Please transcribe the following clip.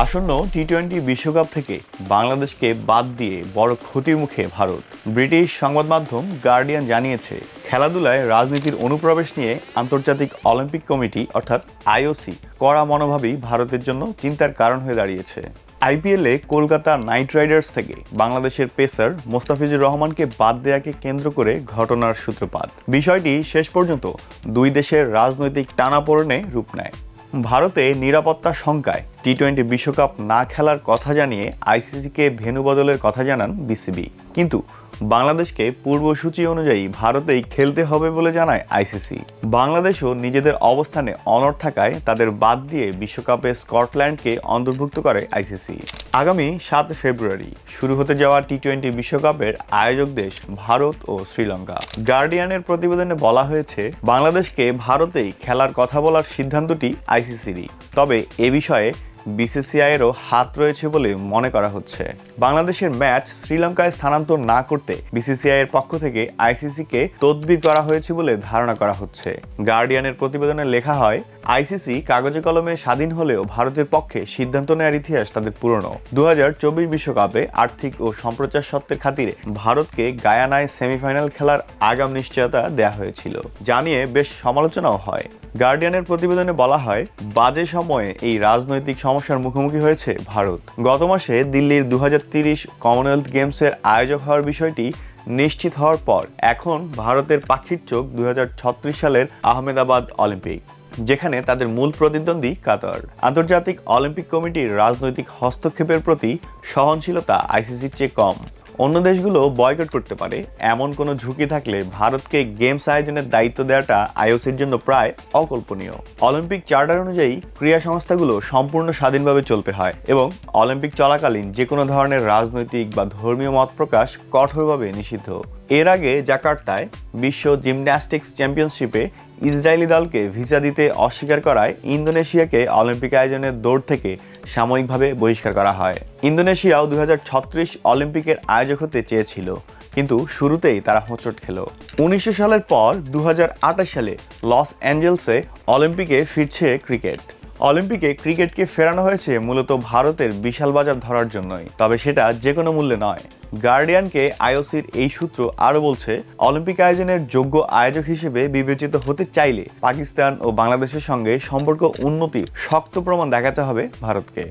আসন্ন টি-20 বিশ্বকাপ থেকে বাংলাদেশকে বাদ দিয়ে বড় ক্ষতির মুখে ভারত। ব্রিটিশ সংবাদ মাধ্যম গার্ডিয়ান জানিয়েছে, খেলাধুলায় রাজনীতির অনুপ্রবেশ নিয়ে আন্তর্জাতিক অলিম্পিক কমিটি অর্থাৎ আইওসি কড়া মনোভাবই ভারতের জন্য চিন্তার কারণ হয়ে দাঁড়িয়েছে। আইপিএলে কলকাতা নাইট রাইডার্স থেকে বাংলাদেশের পেসার মোস্তাফিজুর রহমানকে বাদ দেয়াকে কেন্দ্র করে ঘটনার সূত্রপাত। বিষয়টি শেষ পর্যন্ত দুই দেশের রাজনৈতিক টানাপোড়েনে রূপ নেয়। ভারতে নিরাপত্তা শঙ্কায় টি-20 বিশ্বকাপ না খেলার কথা জানিয়ে আইসিসিকে ভেন্যু বদলের কথা জানান বিসিবি, কিন্তু বাংলাদেশকে পূর্বসূচি অনুযায়ী ভারতেই খেলতে হবে বলে জানায় আইসিসি। বাংলাদেশও নিজেদের অবস্থানে অনড় থাকায় তাদের বাদ দিয়ে বিশ্বকাপে স্কটল্যান্ডকে অন্তর্ভুক্ত করে আইসিসি। আগামী 7 ফেব্রুয়ারি শুরু হতে যাওয়া টি-20 বিশ্বকাপের আয়োজক দেশ ভারত ও শ্রীলঙ্কা। গার্ডিয়ানের প্রতিবেদনে বলা হয়েছে, বাংলাদেশকে ভারতেই খেলার কথা বলার সিদ্ধান্তটি আইসিসিরই, তবে এ বিষয়ে বিসিসিআইয়েরও হাত রয়েছে বলে মনে করা হচ্ছে। বাংলাদেশের ম্যাচ শ্রীলঙ্কায় স্থানান্তর না করতে বিসিসিআইয়ের পক্ষ থেকে আইসিসিকে তদবির করা হয়েছে বলে ধারণা করা হচ্ছে। গার্ডিয়ানের প্রতিবেদনে লেখা হয়, আইসিসি কাগজে কলমে স্বাধীন হলেও ভারতের পক্ষে সিদ্ধান্ত নেওয়ার ইতিহাস তাদের পুরনো। 2024 বিশ্বকাপে আর্থিক ও সম্প্রচার সত্ত্বের খাতিরে ভারতকে গায়ানায় সেমিফাইনাল খেলার আগাম নিশ্চয়তা দেওয়া হয়েছিল, যা নিয়ে বেশ সমালোচনাও হয়। গার্ডিয়ানের প্রতিবেদনে বলা হয়, বাজে সময়ে এই রাজনৈতিক সমস্যার মুখোমুখি হয়েছে ভারত। গত মাসে দিল্লির 2030 কমনওয়েলথ গেমসের আয়োজক হওয়ার বিষয়টি নিশ্চিত হওয়ার পর এখন ভারতের পাখির চোখ 2036 সালের আহমেদাবাদ অলিম্পিক, যেখানে তাদের মূল প্রতিদ্বন্দ্বী কাতার। আন্তর্জাতিক অলিম্পিক কমিটির রাজনৈতিক হস্তক্ষেপের প্রতি সহনশীলতা আইসিসির চেয়ে কম। অন্য দেশগুলো বয়কট করতে পারে এমন কোনো ঝুঁকি থাকলে ভারতকে গেমস আয়োজনের দায়িত্ব দেওয়াটা আইওসির জন্য প্রায় অকল্পনীয়। অলিম্পিক চার্টার অনুযায়ী ক্রীড়া সংস্থাগুলো সম্পূর্ণ স্বাধীনভাবে চলতে হয় এবং অলিম্পিক চলাকালীন যে কোনো ধরনের রাজনৈতিক বা ধর্মীয় মত প্রকাশ কঠোরভাবে নিষিদ্ধ। এর আগে জাকার্তায় বিশ্ব জিমন্যাস্টিক্স চ্যাম্পিয়নশিপে ইসরায়েলি দলকে ভিসা দিতে অস্বীকার করায় ইন্দোনেশিয়াকে অলিম্পিক আয়োজনের দৌড় থেকে সাময়িকভাবে বহিষ্কার করা হয়। ইন্দোনেশিয়াও 2036 অলিম্পিকের আয়োজক হতে চেয়েছিল, কিন্তু শুরুতেই তারা হোঁচট খেল। 1900 সালের পর 2028 সালে লস অ্যাঞ্জেলসে অলিম্পিকে ফিরছে ক্রিকেট। অলিম্পিকে ক্রিকেটকে ফেরানো হয়েছে মূলত ভারতের বিশাল বাজার ধরার জন্যই, তবে সেটা যে কোনো মূল্যে নয়। গার্ডিয়ানকে আইওসির এই সূত্র আরও বলছে, অলিম্পিক আয়োজনের যোগ্য আয়োজক হিসেবে বিবেচিত হতে চাইলে পাকিস্তান ও বাংলাদেশের সঙ্গে সম্পর্ক উন্নতির শক্ত প্রমাণ দেখাতে হবে ভারতকে।